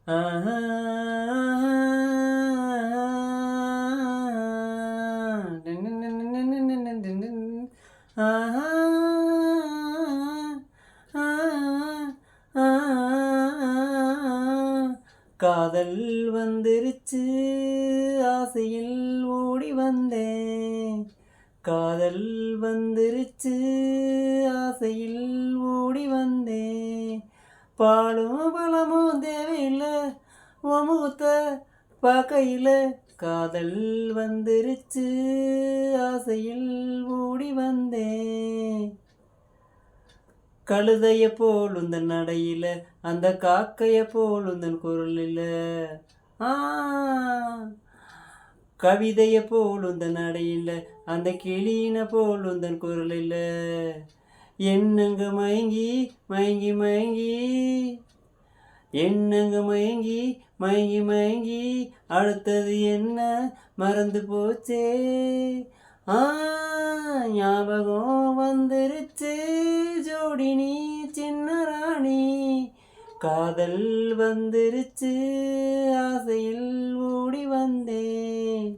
ஆஹா, ஆஹா, காதல் வந்துருச்சு ஆசையில் ஓடி வந்தேன். காதல் வந்துருச்சு ஆசையில் ஓடி வந்தேன். பாலும் பழமும் தேவையில்லை முகத்த பார்க்கையில. காதல் வந்துருச்சு ஆசையில் ஓடி வந்தேன். கழுதைய போல் உந்தன் நடையில, அந்த காக்கைய போல் உந்தன் குரலில, ஆ கவிதைய போல் உந்தன் நடையில, அந்த கிளியின போல் உந்தன் குரலில. என்னங்க மயங்கி மயங்கி மயங்கி, என்னங்க மயங்கி மயங்கி மயங்கி, அடுத்தது என்ன மறந்து போச்சே. ஆ ஞாபகம் வந்துருச்சு ஜோடி நீ சின்ன ராணி. காதல் வந்துருச்சு ஆசையில் ஓடி வந்தேன்.